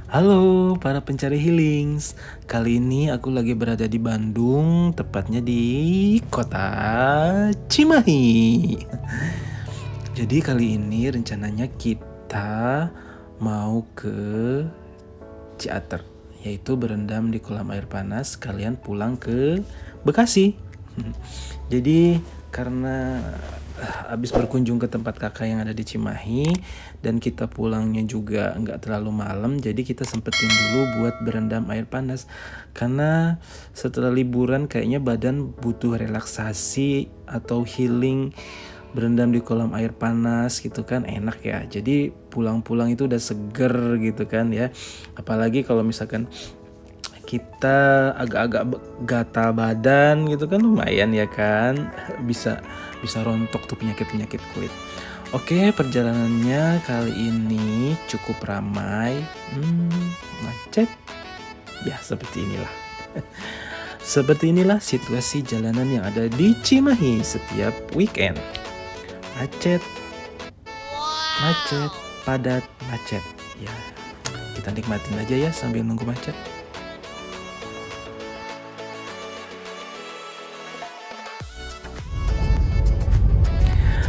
Halo para pencari healings. Kali ini aku lagi berada di Bandung, tepatnya di kota Cimahi. Jadi kali ini rencananya kita mau ke Ciater, yaitu berendam di kolam air panas, kalian pulang ke Bekasi. Jadi karena habis berkunjung ke tempat kakak yang ada di Cimahi dan kita pulangnya juga nggak terlalu malam, jadi kita sempetin dulu buat berendam air panas karena setelah liburan kayaknya badan butuh relaksasi atau healing. Berendam di kolam air panas gitu kan enak ya, jadi pulang-pulang itu udah seger gitu kan ya, apalagi kalau misalkan kita agak-agak gatal badan gitu kan lumayan ya kan, bisa bisa rontok tuh penyakit kulit. Oke, perjalanannya kali ini cukup ramai, macet ya, seperti inilah situasi jalanan yang ada di Cimahi setiap weekend. Macet, padat, macet ya, kita nikmatin aja ya sambil nunggu macet.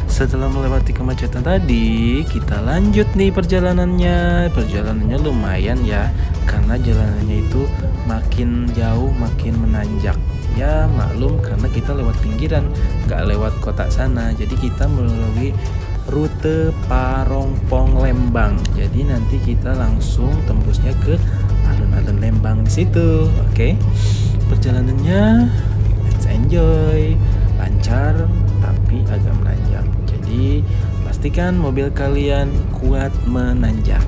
Setelah melewati kemacetan tadi, kita lanjut nih perjalanannya. Perjalanannya lumayan ya, karena jalanannya itu makin jauh makin menanjak. Ya maklum karena kita lewat pinggiran, nggak lewat kota sana. Jadi kita melalui rute Parongpong Lembang. Jadi nanti kita langsung tembusnya ke alun-alun Lembang di situ. Oke. Perjalanannya let's enjoy. Lancar tapi agak menanjak. Jadi pastikan mobil kalian kuat menanjak.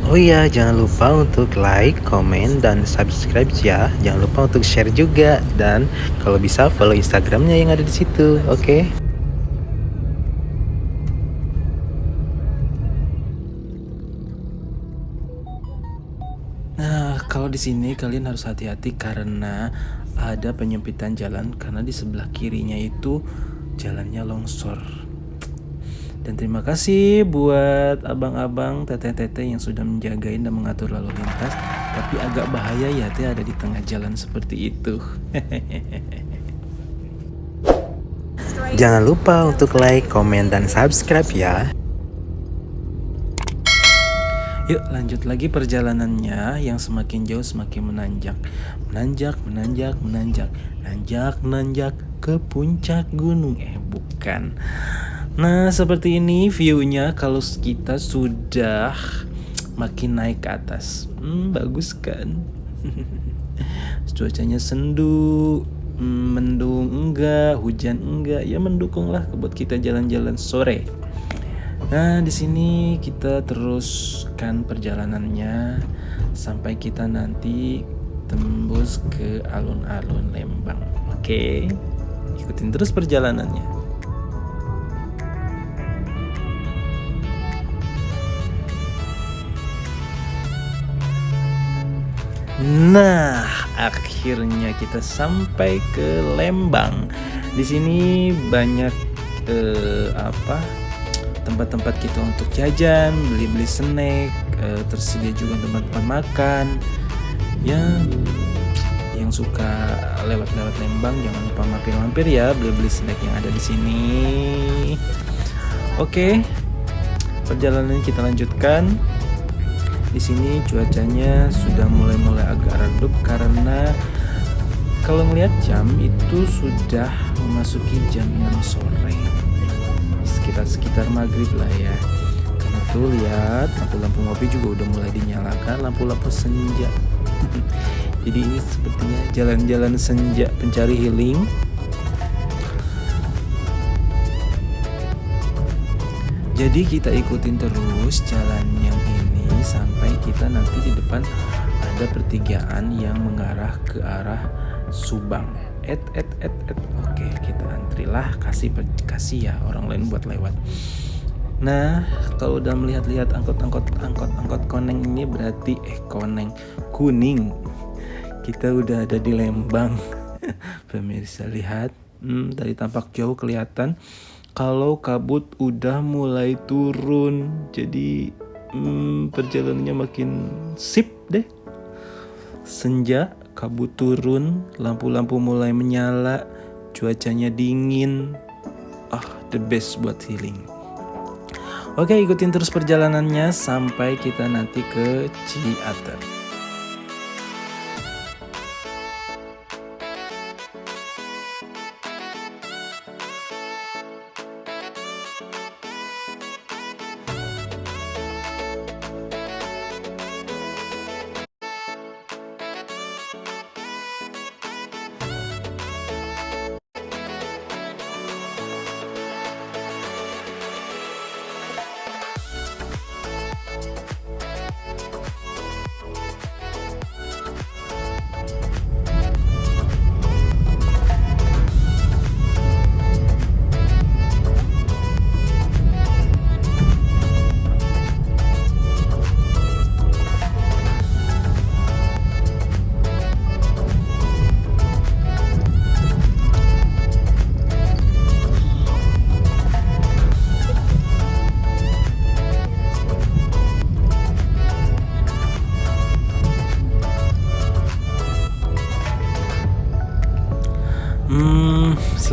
Oh iya, jangan lupa untuk like, komen, dan subscribe ya. Jangan lupa untuk share juga, dan kalau bisa follow Instagramnya yang ada di situ. Oke? Nah, kalau di sini kalian harus hati-hati karena ada penyempitan jalan karena di sebelah kirinya itu jalannya longsor. Dan terima kasih buat abang-abang, teteh-teteh yang sudah menjagain dan mengatur lalu lintas. Tapi agak bahaya ya teh ada di tengah jalan seperti itu. Jangan lupa untuk like, komen, dan subscribe ya. Yuk lanjut lagi perjalanannya yang semakin jauh semakin menanjak. Menanjak ke puncak gunung. Bukan. Nah seperti ini viewnya kalau kita sudah makin naik ke atas. Bagus kan? Cuacanya sendu, mendung enggak, hujan enggak, ya mendukung lah buat kita jalan-jalan sore. Nah, di sini kita teruskan perjalanannya sampai kita nanti tembus ke alun-alun Lembang. Oke. Ikutin terus perjalanannya. Nah, akhirnya kita sampai ke Lembang. Di sini banyak tempat-tempat kita untuk jajan, beli-beli snack, tersedia juga tempat-tempat makan. Yang suka lewat-lewat Lembang jangan lupa mampir-mampir ya, beli-beli snack yang ada di sini. Oke. Perjalanan kita lanjutkan. Di sini cuacanya sudah mulai agak redup karena kalau melihat jam itu sudah memasuki jam 6 sore. Sekitar maghrib lah ya. Karena tuh lihat lampu-lampu ngopi juga udah mulai dinyalakan, lampu-lampu senja. Jadi ini sepertinya jalan-jalan senja pencari healing. Jadi kita ikutin terus jalan yang ini sampai kita nanti di depan ada pertigaan yang mengarah ke arah Subang. Oke, kita antrilah, kasih ya orang lain buat lewat. Nah, kalau udah melihat-lihat angkot koneng ini berarti koneng kuning. Kita udah ada di Lembang. Pemirsa lihat, dari tampak jauh kelihatan kalau kabut udah mulai turun. Jadi perjalanannya makin sip deh. Senja, kabut turun, lampu-lampu mulai menyala, cuacanya dingin. The best buat healing. Oke, ikutin terus perjalanannya sampai kita nanti ke Ciater.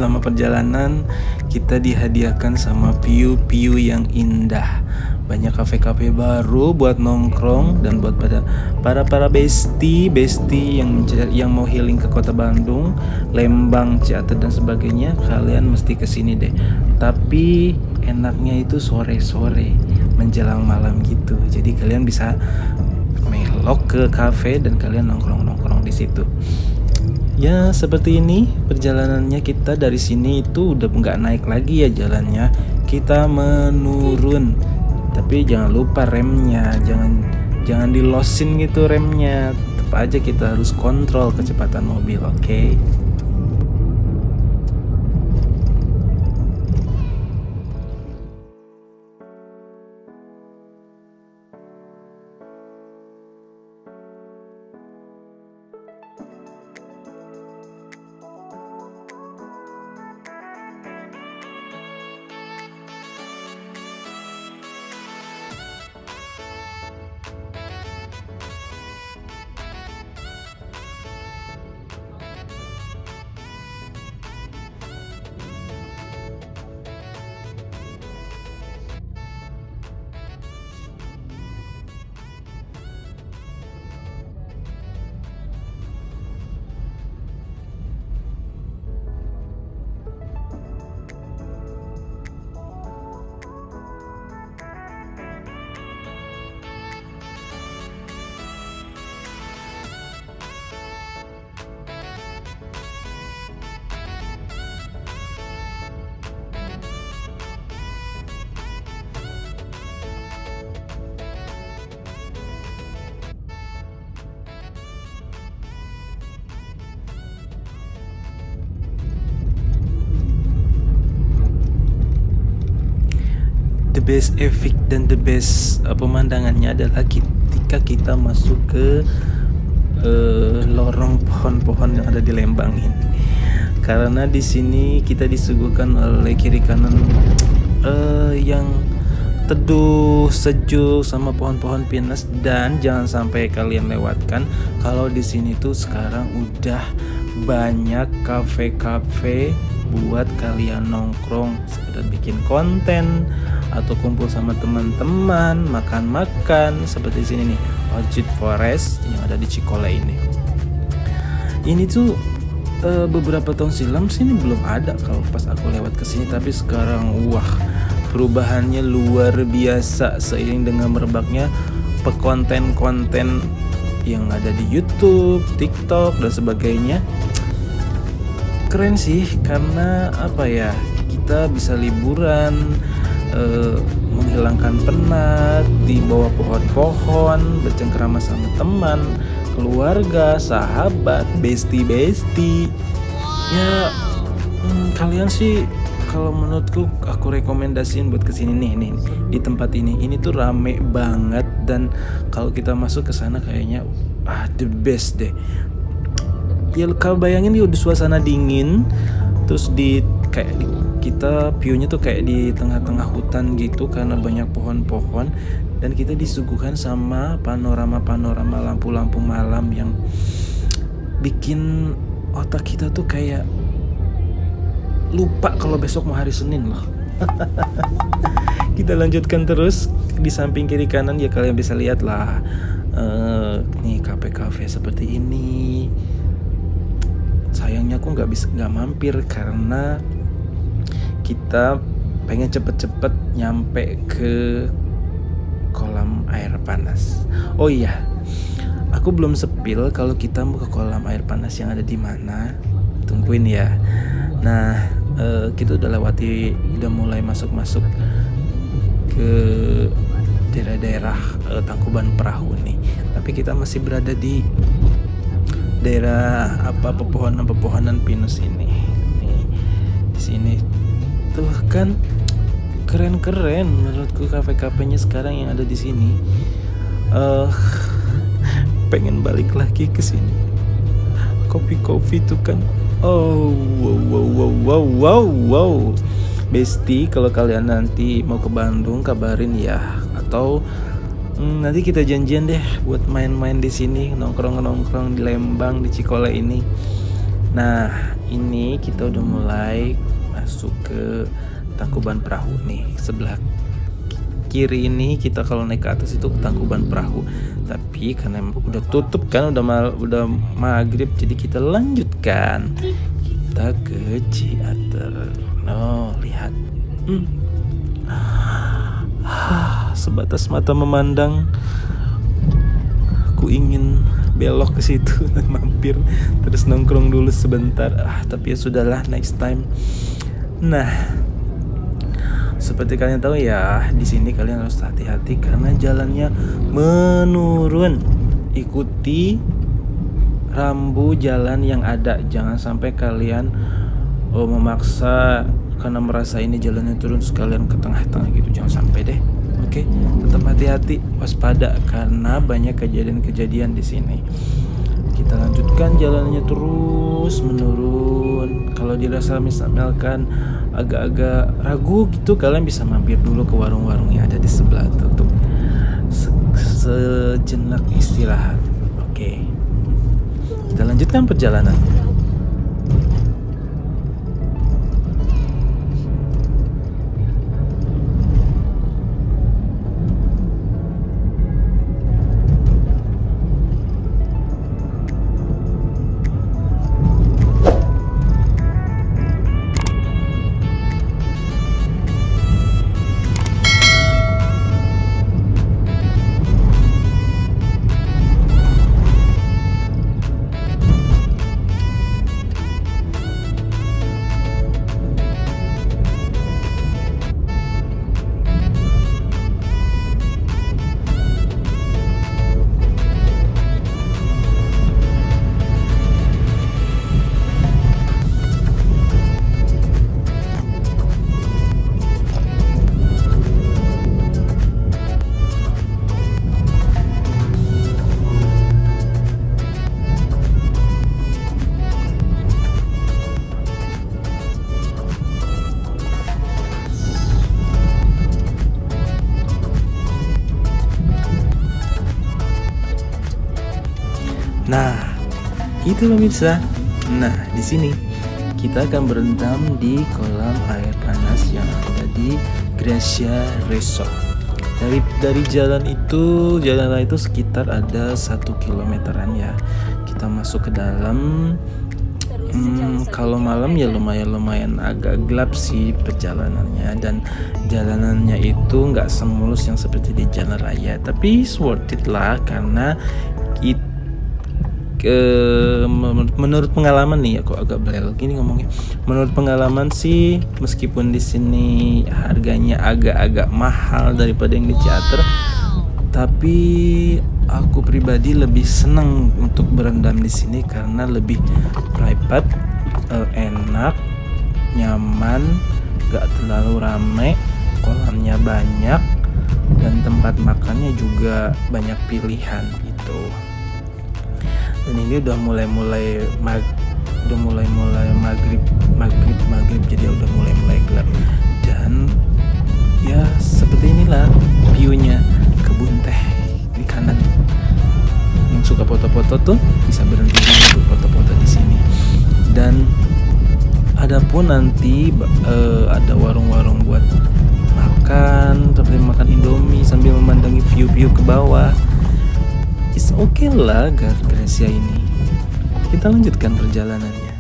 Selama perjalanan kita dihadiahkan sama view-view yang indah. Banyak kafe-kafe baru buat nongkrong dan buat para bestie yang mau healing ke kota Bandung, Lembang, Ciater dan sebagainya. Kalian mesti kesini deh. Tapi enaknya itu sore-sore menjelang malam gitu. Jadi kalian bisa melok ke kafe dan kalian nongkrong di situ. Ya seperti ini perjalanannya. Kita dari sini itu udah nggak naik lagi ya jalannya, kita menurun. Tapi jangan lupa remnya, jangan dilosin gitu remnya. Tetap aja kita harus kontrol kecepatan mobil, oke? The best efek dan the best pemandangannya adalah ketika kita masuk ke lorong pohon-pohon yang ada di Lembang ini. Karena di sini kita disuguhkan oleh kiri kanan yang teduh, sejuk sama pohon-pohon pinus. Dan jangan sampai kalian lewatkan kalau di sini tuh sekarang udah banyak kafe-kafe buat kalian nongkrong, sekedar bikin konten atau kumpul sama teman-teman, makan-makan seperti sini nih, Orchid Forest yang ada di Cikole ini. Ini tuh beberapa tahun silam sini belum ada kalau pas aku lewat ke sini, tapi sekarang wah, perubahannya luar biasa seiring dengan merebaknya pekonten-konten yang ada di YouTube, TikTok dan sebagainya. Keren sih, karena apa ya, kita bisa liburan, menghilangkan penat di bawah pohon-pohon, bercengkrama sama teman, keluarga, sahabat, bestie. Ya kalian sih, kalau menurutku aku rekomendasiin buat kesini nih di tempat ini. Ini tuh rame banget, dan kalau kita masuk ke sana kayaknya the best deh. Ya kalau bayangin di suasana dingin, terus kita view-nya tuh kayak di tengah-tengah hutan gitu karena banyak pohon-pohon. dan kita disuguhkan sama panorama-panorama lampu-lampu malam yang bikin otak kita tuh kayak lupa kalau besok mau hari Senin loh. Kita lanjutkan terus di samping kiri kanan ya, kalian bisa lihat lah. Nih kafe-kafe seperti ini. Sayangnya aku nggak mampir karena kita pengen cepet-cepet nyampe ke kolam air panas. Oh iya, aku belum sepil kalau kita mau ke kolam air panas yang ada di mana. Tungguin ya. Nah, kita udah mulai masuk ke daerah-daerah Tangkuban Perahu nih. Tapi kita masih berada di daerah pepohonan pinus ini. Nih, di sini tuh kan keren-keren menurutku kafe-kafenya sekarang yang ada di sini. Pengen balik lagi ke sini. Kopi tuh kan. Oh, wow. Besti, kalau kalian nanti mau ke Bandung kabarin ya, atau nanti kita janjian deh buat main-main di sini, nongkrong di Lembang, di Cikole ini. Nah, ini kita udah mulai masuk ke Tangkuban Perahu nih. Sebelah kiri ini kita kalau naik ke atas itu Tangkuban Perahu. Tapi karena udah tutup kan, udah maghrib, jadi kita lanjutkan. Kita ke Ciater. No, lihat. Sebatas mata memandang, aku ingin belok ke situ dan mampir terus nongkrong dulu sebentar. Tapi ya sudahlah, next time. Nah, seperti kalian tahu ya, di sini kalian harus hati-hati karena jalannya menurun. Ikuti rambu jalan yang ada. Jangan sampai kalian memaksa karena merasa ini jalannya turun sekalian ke tengah-tengah gitu. Jangan sampai deh. Oke, tetap hati-hati, waspada karena banyak kejadian-kejadian di sini. Kita lanjutkan jalannya terus menurun. Kalau dirasa misalkan agak-agak ragu gitu, kalian bisa mampir dulu ke warung-warung yang ada di sebelah untuk sejenak istirahat. Oke, kita lanjutkan perjalanan. Nah, itu pemirsa. Nah, di sini kita akan berendam di kolam air panas yang ada di Gracia Resort. Dari jalan itu sekitar ada 1 kilometeran ya. Kita masuk ke dalam. Kalau malam ya lumayan agak gelap sih perjalanannya, dan jalanannya itu nggak semulus yang seperti di jalan raya. Tapi worth it lah karena menurut pengalaman nih, aku agak belok gini ngomongnya. Menurut pengalaman sih, meskipun di sini harganya agak-agak mahal daripada yang di Ciater, tapi aku pribadi lebih senang untuk berendam di sini karena lebih private, enak, nyaman, gak terlalu rame, kolamnya banyak, dan tempat makannya juga banyak pilihan gitu. Dan ini udah mulai maghrib, jadi udah mulai gelap. Dan ya seperti inilah viewnya, Adapun nanti ada warung-warung buat makan, seperti makan Indomie sambil memandangi view-view ke bawah. It's okay lah Gracia ini. Kita lanjutkan perjalanannya.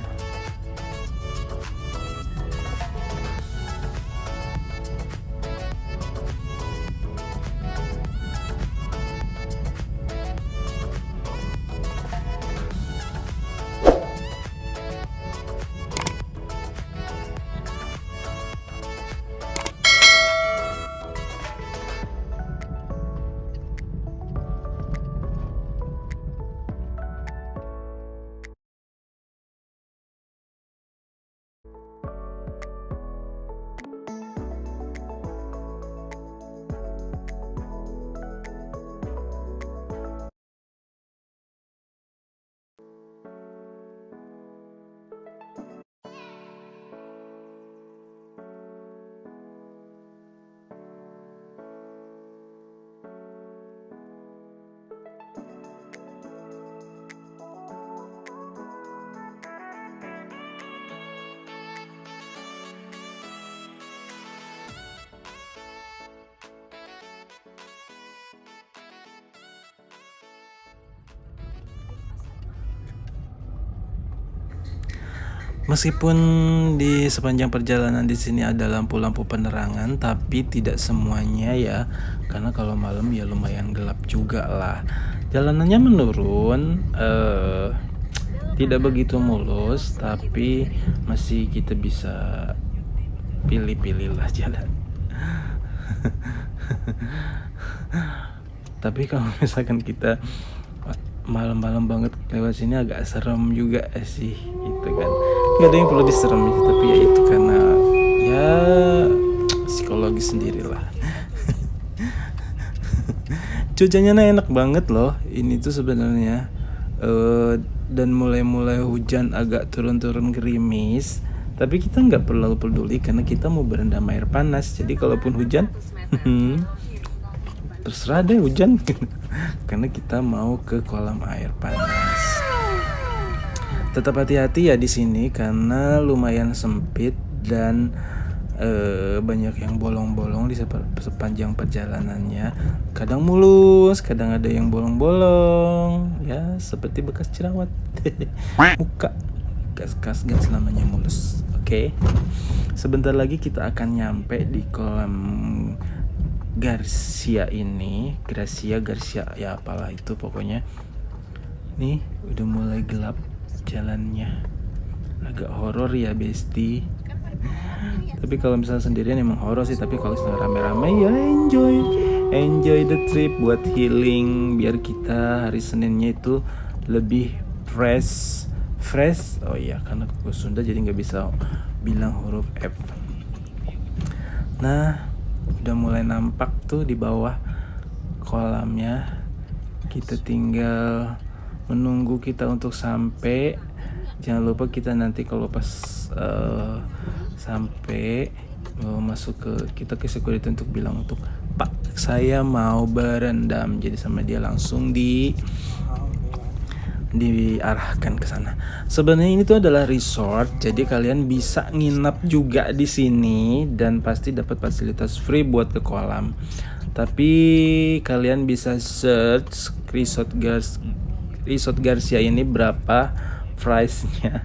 Meskipun di sepanjang perjalanan di sini ada lampu-lampu penerangan, tapi tidak semuanya ya, karena kalau malam ya lumayan gelap juga lah. Jalanannya menurun, tidak begitu mulus, tapi masih kita bisa pilih-pilih lah jalan. Tapi kalau misalkan kita malam-malam banget lewat sini agak serem juga sih, gitu kan. Gak ada yang perlu diserem sih, tapi ya itu karena ya psikologi sendirilah. Cuacanya enak banget loh ini tuh sebenarnya, dan mulai hujan agak turun-turun gerimis, tapi kita nggak perlu peduli karena kita mau berendam air panas. Jadi kalaupun hujan terserah deh hujan karena kita mau ke kolam air panas. Tetap hati-hati ya di sini karena lumayan sempit dan banyak yang bolong-bolong di sepanjang perjalanannya. Kadang mulus, kadang ada yang bolong-bolong, ya seperti bekas jerawat. Muka gas gak selamanya mulus. Oke. Sebentar lagi kita akan nyampe di kolam Gracia ya apalah itu pokoknya. Nih udah mulai gelap jalannya, agak horor ya Besti. Tapi kalau misalnya sendirian emang horor sih, tapi kalau misalnya rame-rame ya enjoy the trip buat healing, biar kita hari Seninnya itu lebih fresh. Oh iya, karena aku Sunda jadi nggak bisa bilang huruf F. Nah udah mulai nampak tuh di bawah kolamnya. Kita tinggal menunggu kita untuk sampai. Jangan lupa kita nanti kalau pas sampai masuk kita ke security untuk bilang untuk Pak saya mau berendam, jadi sama dia langsung diarahkan ke sana. Sebenarnya ini tuh adalah resort, jadi kalian bisa nginap juga di sini dan pasti dapat fasilitas free buat ke kolam. Tapi kalian bisa search Resort Gracia ini berapa price-nya.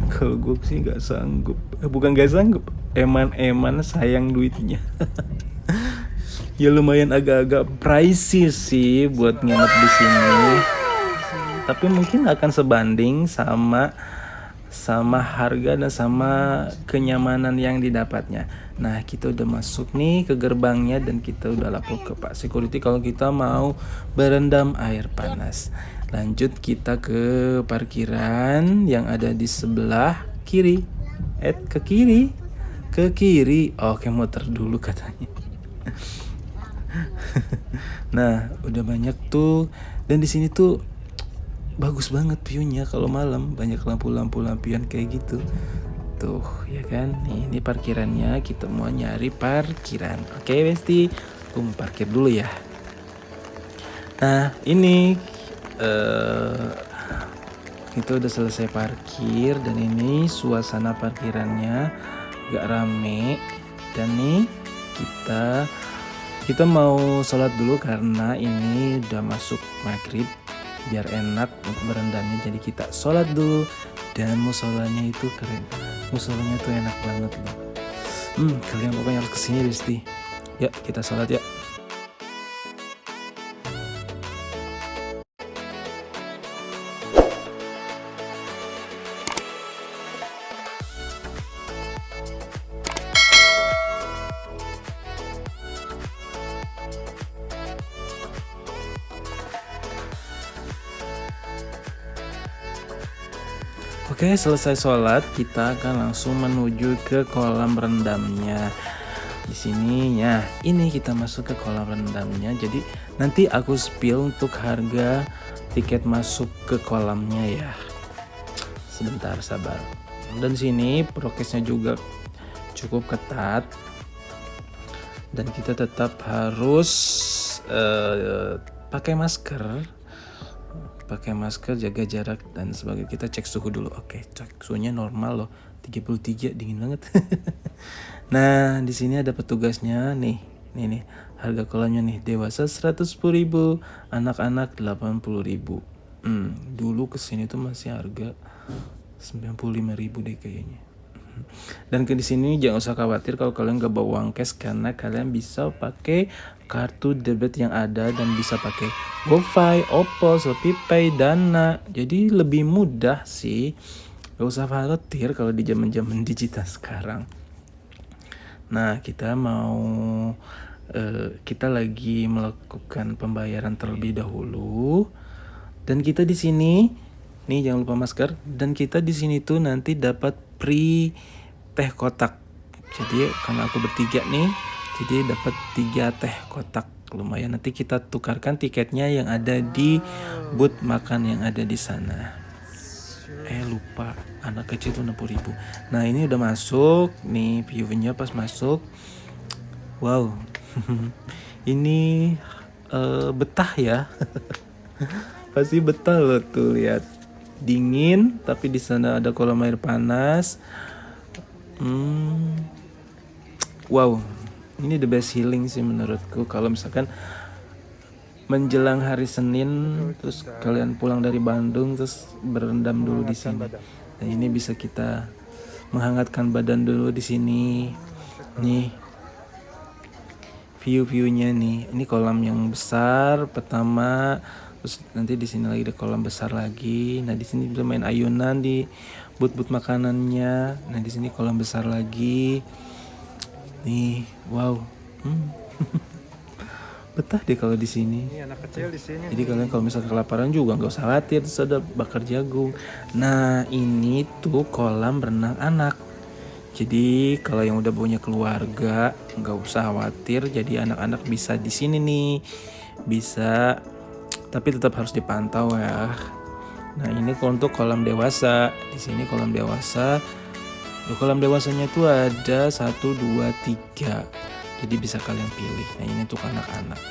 Kalau gue sih nggak sanggup, bukan nggak sanggup, eman sayang duitnya. Ya lumayan agak-agak pricey sih buat nginep di sini. Tapi mungkin akan sebanding sama harga dan sama kenyamanan yang didapatnya. Nah kita udah masuk nih ke gerbangnya dan kita udah lapor ke Pak Security kalau kita mau berendam air panas. Lanjut kita ke parkiran yang ada di sebelah kiri. Ke kiri. Oke, muter dulu katanya. Nah udah banyak tuh, dan di sini tuh bagus banget view-nya kalau malam, banyak lampu-lampian kayak gitu. Tuh, ya kan? Ini parkirannya, kita mau nyari parkiran. Oke, Besti. Aku mau parkir dulu ya. Nah, ini Kita udah selesai parkir dan ini suasana parkirannya gak rame. Dan nih kita mau sholat dulu karena ini udah masuk maghrib, biar enak untuk berendamnya. Jadi kita sholat dulu dan musolanya itu keren, musolanya tuh enak banget loh. Kalian pokoknya harus kesini Besti. Ya kita sholat ya. Oke, selesai sholat, kita akan langsung menuju ke kolam rendamnya. Di sini ya, ini kita masuk ke kolam rendamnya. Jadi nanti aku spill untuk harga tiket masuk ke kolamnya ya. Sebentar, sabar. Dan sini prokesnya juga cukup ketat. Dan kita tetap harus pakai masker, jaga jarak dan sebagainya. Kita cek suhu dulu. Oke, cek suhunya normal loh. 33, dingin banget. Nah, di sini ada petugasnya nih. Nih harga kolamnya nih. Dewasa 110.000, anak-anak 80.000. Dulu kesini tuh masih harga 95.000 deh kayaknya. Dan di sini jangan usah khawatir kalau kalian gak bawa uang cash, karena kalian bisa pakai kartu debit yang ada dan bisa pakai GoPay, Oppo, ShopeePay, Dana. Jadi lebih mudah sih. Gak usah khawatir kalau di zaman-zaman digital sekarang. Nah, kita lagi melakukan pembayaran terlebih dahulu. Dan kita di sini nih jangan lupa masker, dan kita di sini tuh nanti dapat free teh kotak. Jadi karena aku bertiga nih, jadi dapat 3 teh kotak. Lumayan, nanti kita tukarkan tiketnya yang ada di booth makan yang ada di sana. Lupa, anak kecil tuh 60.000. Nah, ini udah masuk nih view-nya pas masuk. Wow. Ini betah ya. Pasti betah loh tuh, lihat. Dingin tapi di sana ada kolam air panas. Wow, ini the best healing sih menurutku. Kalau misalkan menjelang hari Senin terus kalian pulang dari Bandung terus berendam dulu di sini. Dan ini bisa kita menghangatkan badan dulu di sini. Nih view-viewnya nih. Ini kolam yang besar pertama. Terus nanti di sini lagi ada kolam besar lagi. Nah, di sini bisa main ayunan di booth-booth makanannya. Nah, di sini kolam besar lagi. Nih, wow. Betah deh kalau di sini. Ini anak kecil di sini. Jadi kalian kalau misalnya kelaparan juga nggak usah khawatir, terus ada bakar jagung. Nah, ini tuh kolam renang anak. Jadi kalau yang udah punya keluarga nggak usah khawatir. Jadi anak-anak bisa di sini nih, bisa. Tapi tetap harus dipantau ya. Nah, ini untuk kolam dewasa. Di sini kolam dewasa. Kolam dewasanya itu ada 1, 2, 3. Jadi bisa kalian pilih. Nah, ini untuk anak-anak.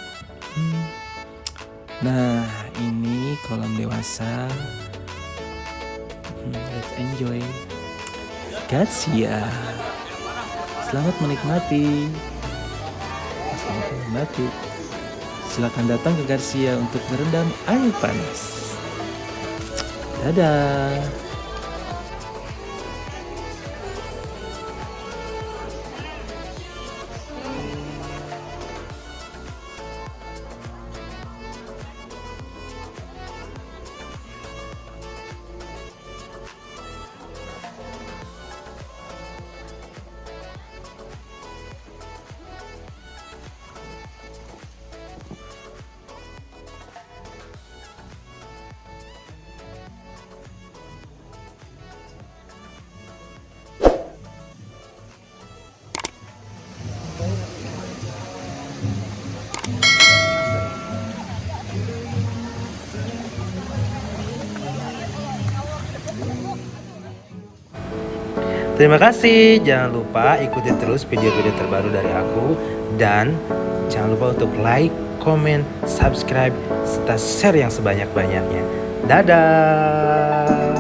Nah, ini kolam dewasa. Let's enjoy. Garcia. Selamat menikmati. Silakan datang ke Garcia untuk merendam air panas. Dadah. Terima kasih. Jangan lupa ikuti terus video-video terbaru dari aku. Dan jangan lupa untuk like, comment, subscribe, serta share yang sebanyak-banyaknya. Dadah.